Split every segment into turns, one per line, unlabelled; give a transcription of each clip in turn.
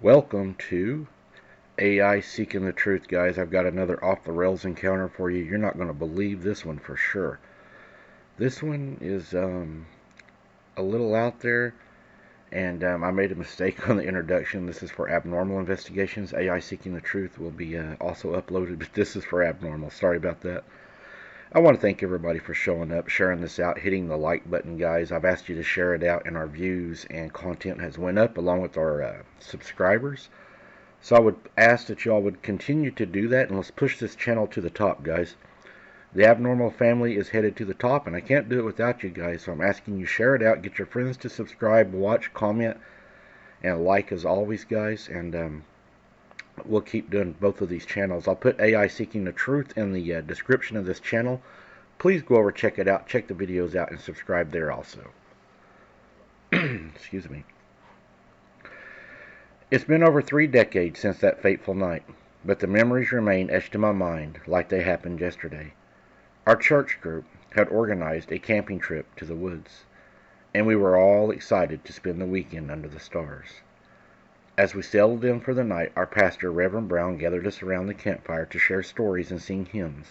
Welcome to AI Seeking the Truth, guys. I've got another off the rails encounter for you. You're not going to believe this one for sure. This one is a little out there, and I made a mistake on the introduction. This is for abnormal investigations. AI Seeking the Truth will be also uploaded, but this is for abnormal. Sorry about that. I want to thank everybody for showing up, sharing this out, hitting the like button, guys. I've asked you to share it out, and our views and content has went up along with our subscribers. So I would ask that y'all would continue to do that, and let's push this channel to the top, guys. The abnormal family is headed to the top, and I can't do it without you guys. So I'm asking you, share it out, get your friends to subscribe, watch, comment, and like as always, guys. And we'll keep doing both of these channels. I'll put AI Seeking the Truth in the description of this channel. Please go over, check it out, check the videos out, and subscribe there also. Excuse me. It's been over 3 decades since that fateful night, but the memories remain etched in my mind like they happened yesterday. Our church group had organized a camping trip to the woods, and we were all excited to spend the weekend under the stars. As we settled in for the night, our pastor, Reverend Brown, gathered us around the campfire to share stories and sing hymns.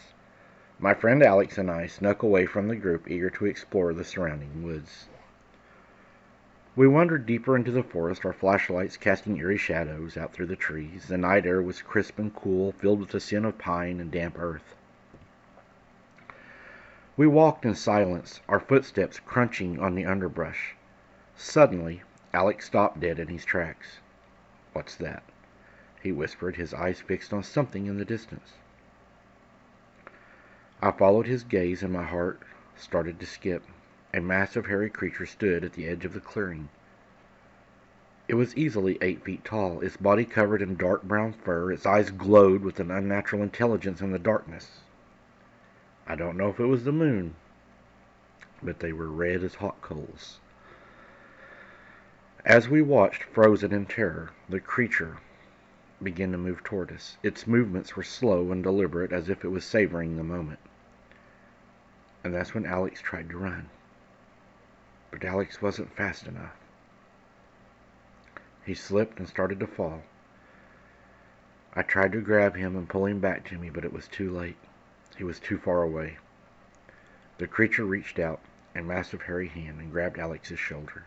My friend Alex and I snuck away from the group, eager to explore the surrounding woods. We wandered deeper into the forest, our flashlights casting eerie shadows out through the trees. The night air was crisp and cool, filled with the scent of pine and damp earth. We walked in silence, our footsteps crunching on the underbrush. Suddenly, Alex stopped dead in his tracks. "What's that?" he whispered, his eyes fixed on something in the distance. I followed his gaze, and my heart started to skip. A massive hairy creature stood at the edge of the clearing. It was easily 8 feet tall, its body covered in dark brown fur. Its eyes glowed with an unnatural intelligence in the darkness. I don't know if it was the moon, but they were red as hot coals. As we watched, frozen in terror, the creature began to move toward us. Its movements were slow and deliberate, as if it was savoring the moment. And that's when Alex tried to run. But Alex wasn't fast enough. He slipped and started to fall. I tried to grab him and pull him back to me, but it was too late. He was too far away. The creature reached out a massive hairy hand and grabbed Alex's shoulder.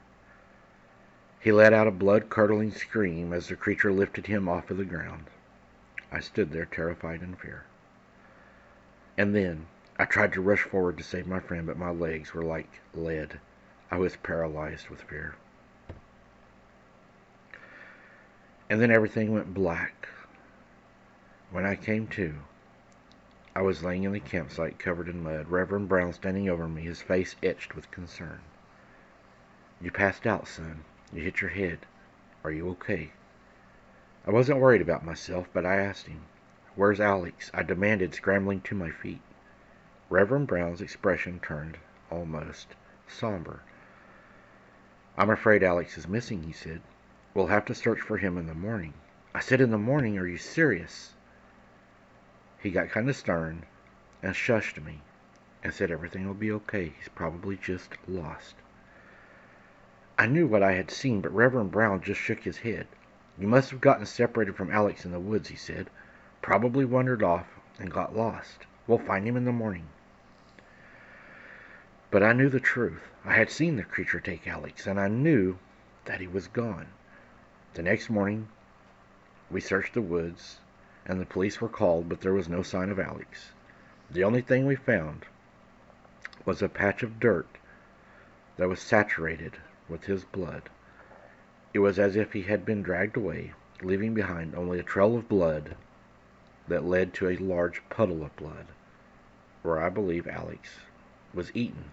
He let out a blood-curdling scream as the creature lifted him off of the ground. I stood there, terrified in fear. And then I tried to rush forward to save my friend, but my legs were like lead. I was paralyzed with fear. And then everything went black. When I came to, I was laying in the campsite covered in mud, Reverend Brown standing over me, his face etched with concern. "You passed out, son. You hit your head. Are you okay?" I wasn't worried about myself, but I asked him. "Where's Alex?" I demanded, scrambling to my feet. Reverend Brown's expression turned almost somber. "I'm afraid Alex is missing," he said. "We'll have to search for him in the morning." I said, "In the morning? Are you serious?" He got kind of stern and shushed me and said everything will be okay. He's probably just lost. I knew what I had seen, but Reverend Brown just shook his head. "You must have gotten separated from Alex in the woods," he said. "Probably wandered off and got lost. We'll find him in the morning." But I knew the truth. I had seen the creature take Alex, and I knew that he was gone. The next morning, we searched the woods, and the police were called, but there was no sign of Alex. The only thing we found was a patch of dirt that was saturated with his blood. It was as if he had been dragged away, leaving behind only a trail of blood that led to a large puddle of blood, where I believe Alex was eaten.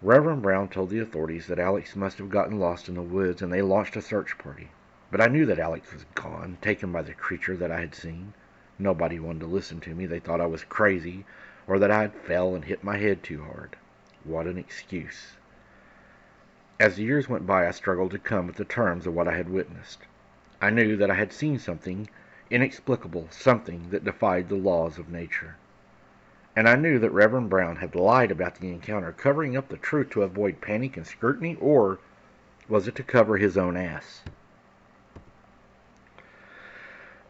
Reverend Brown told the authorities that Alex must have gotten lost in the woods, and they launched a search party. But I knew that Alex was gone, taken by the creature that I had seen. Nobody wanted to listen to me. They thought I was crazy, or that I had fell and hit my head too hard. What an excuse. As the years went by, I struggled to come at the terms of what I had witnessed. I knew that I had seen something inexplicable, something that defied the laws of nature. And I knew that Reverend Brown had lied about the encounter, covering up the truth to avoid panic and scrutiny, or was it to cover his own ass?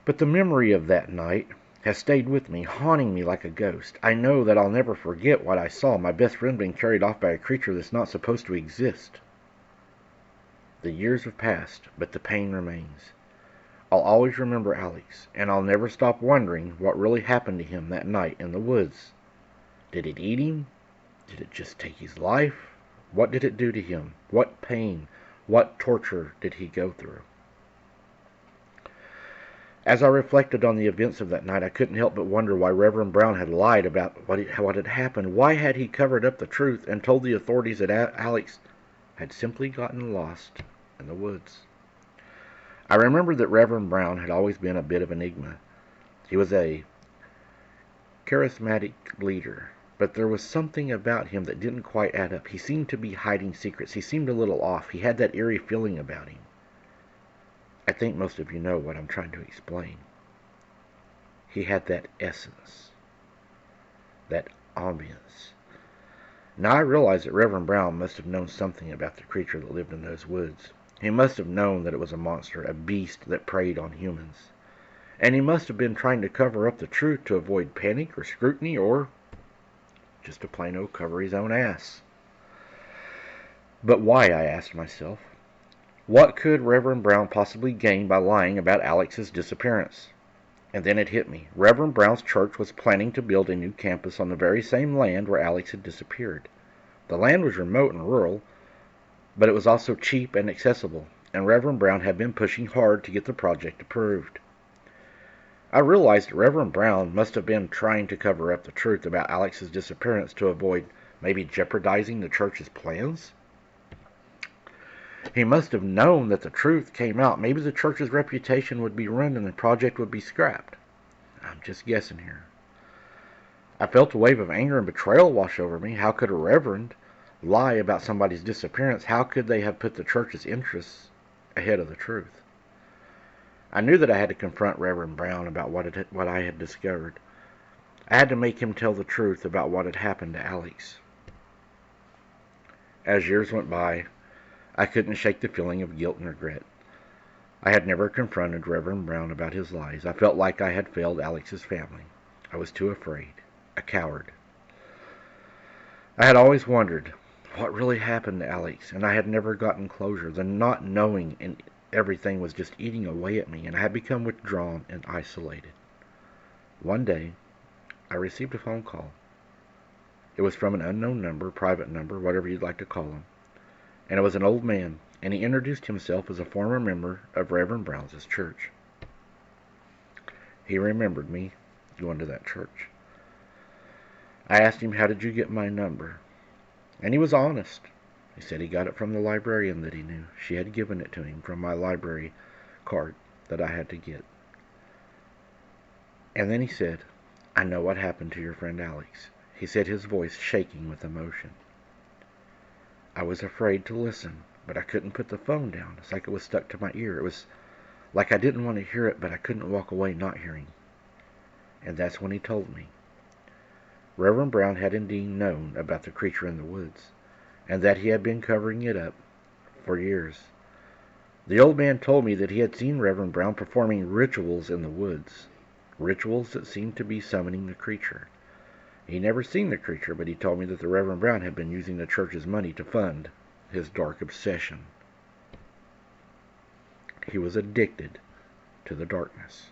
But the memory of that night has stayed with me, haunting me like a ghost. I know that I'll never forget what I saw, my best friend being carried off by a creature that's not supposed to exist. The years have passed, but the pain remains. I'll always remember Alex, and I'll never stop wondering what really happened to him that night in the woods. Did it eat him? Did it just take his life? What did it do to him? What pain, what torture did he go through? As I reflected on the events of that night, I couldn't help but wonder why Reverend Brown had lied about what had happened. Why had he covered up the truth and told the authorities that Alex had simply gotten lost in the woods? I remembered that Reverend Brown had always been a bit of an enigma. He was a charismatic leader, but there was something about him that didn't quite add up. He seemed to be hiding secrets. He seemed a little off. He had that eerie feeling about him. I think most of you know what I'm trying to explain. He had that essence, that ambience. Now I realize that Reverend Brown must have known something about the creature that lived in those woods. He must have known that it was a monster, a beast that preyed on humans. And he must have been trying to cover up the truth to avoid panic or scrutiny, or just to plain old cover his own ass. But why, I asked myself. What could Reverend Brown possibly gain by lying about Alex's disappearance? And then it hit me. Reverend Brown's church was planning to build a new campus on the very same land where Alex had disappeared. The land was remote and rural, but it was also cheap and accessible, and Reverend Brown had been pushing hard to get the project approved. I realized that Reverend Brown must have been trying to cover up the truth about Alex's disappearance to avoid maybe jeopardizing the church's plans. He must have known that the truth came out. Maybe the church's reputation would be ruined and the project would be scrapped. I'm just guessing here. I felt a wave of anger and betrayal wash over me. How could a reverend lie about somebody's disappearance? How could they have put the church's interests ahead of the truth? I knew that I had to confront Reverend Brown about what I had discovered. I had to make him tell the truth about what had happened to Alex. As years went by, I couldn't shake the feeling of guilt and regret. I had never confronted Reverend Brown about his lies. I felt like I had failed Alex's family. I was too afraid, a coward. I had always wondered what really happened to Alex, and I had never gotten closure. The not knowing and everything was just eating away at me, and I had become withdrawn and isolated. One day, I received a phone call. It was from an unknown number, private number, whatever you'd like to call him. And it was an old man, and he introduced himself as a former member of Reverend Brown's church. He remembered me going to that church. I asked him, "How did you get my number?" And he was honest. He said he got it from the librarian that he knew. She had given it to him from my library card that I had to get. And then he said, "I know what happened to your friend Alex." He said, his voice shaking with emotion. I was afraid to listen, but I couldn't put the phone down. It's like it was stuck to my ear. It was like I didn't want to hear it, but I couldn't walk away not hearing. And that's when he told me. Reverend Brown had indeed known about the creature in the woods, and that he had been covering it up for years. The old man told me that he had seen Reverend Brown performing rituals in the woods, rituals that seemed to be summoning the creature. He never seen the creature, but he told me that the Reverend Brown had been using the church's money to fund his dark obsession. He was addicted to the darkness.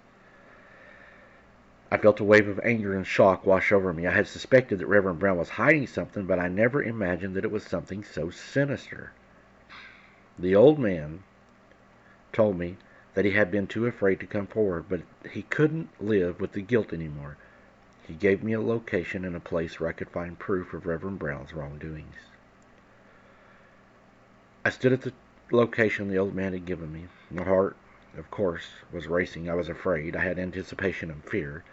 I felt a wave of anger and shock wash over me. I had suspected that Reverend Brown was hiding something, but I never imagined that it was something so sinister. The old man told me that he had been too afraid to come forward, but he couldn't live with the guilt anymore. He gave me a location and a place where I could find proof of Reverend Brown's wrongdoings. I stood at the location the old man had given me. My heart, of course, was racing. I was afraid. I had anticipation and fear.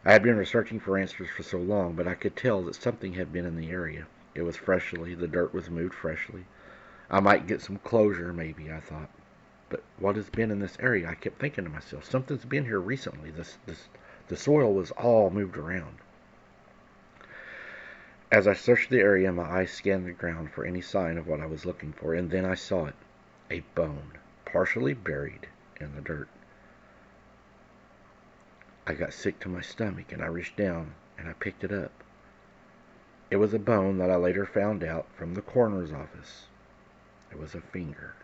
I had been researching for answers for so long, but I could tell that something had been in the area. It was freshly. The dirt was moved freshly. I might get some closure, maybe, I thought. But what has been in this area? I kept thinking to myself, something's been here recently. The soil was all moved around. As I searched the area, my eyes scanned the ground for any sign of what I was looking for, and then I saw it. A bone, partially buried in the dirt. I got sick to my stomach and I reached down and I picked it up. It was a bone that I later found out from the coroner's office. It was a finger.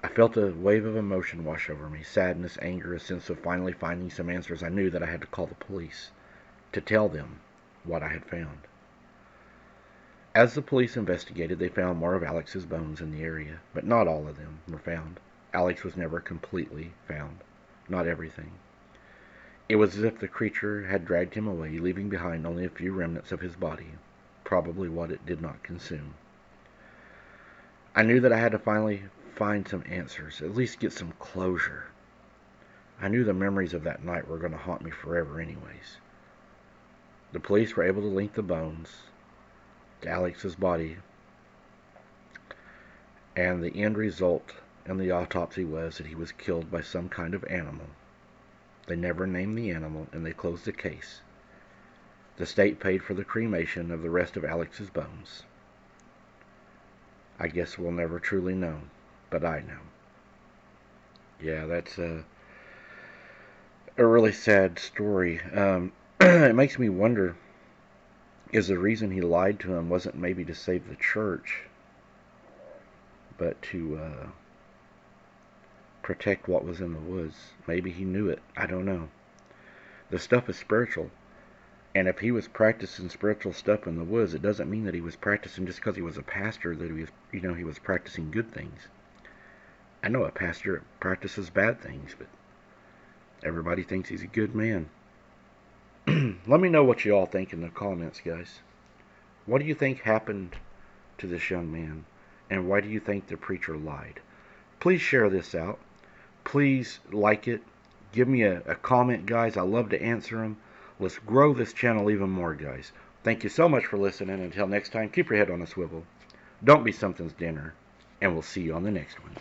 I felt a wave of emotion wash over me, sadness, anger, a sense of finally finding some answers. I knew that I had to call the police to tell them what I had found. As the police investigated, they found more of Alex's bones in the area, but not all of them were found. Alex was never completely found. Not everything. It was as if the creature had dragged him away, leaving behind only a few remnants of his body, probably what it did not consume. I knew that I had to finally find some answers, at least get some closure. I knew the memories of that night were going to haunt me forever anyways. The police were able to link the bones to Alex's body, and the end result in the autopsy was that he was killed by some kind of animal. They never named the animal, and they closed the case. The state paid for the cremation of the rest of Alex's bones. I guess we'll never truly know, but I know. Yeah, that's a really sad story. It makes me wonder, is the reason he lied to him wasn't maybe to save the church, but to protect what was in the woods? Maybe he knew it. I don't know. The stuff is spiritual, and if he was practicing spiritual stuff in the woods, it doesn't mean that he was practicing just because he was a pastor, that he was practicing good things. I know a pastor practices bad things, but everybody thinks he's a good man. Let me know what you all think in the comments, guys. What do you think happened to this young man, and why do you think the preacher lied? Please share this out. Please like it. Give me a comment, guys. I love to answer them. Let's grow this channel even more, guys. Thank you so much for listening. Until next time, keep your head on a swivel. Don't be something's dinner, and we'll see you on the next one.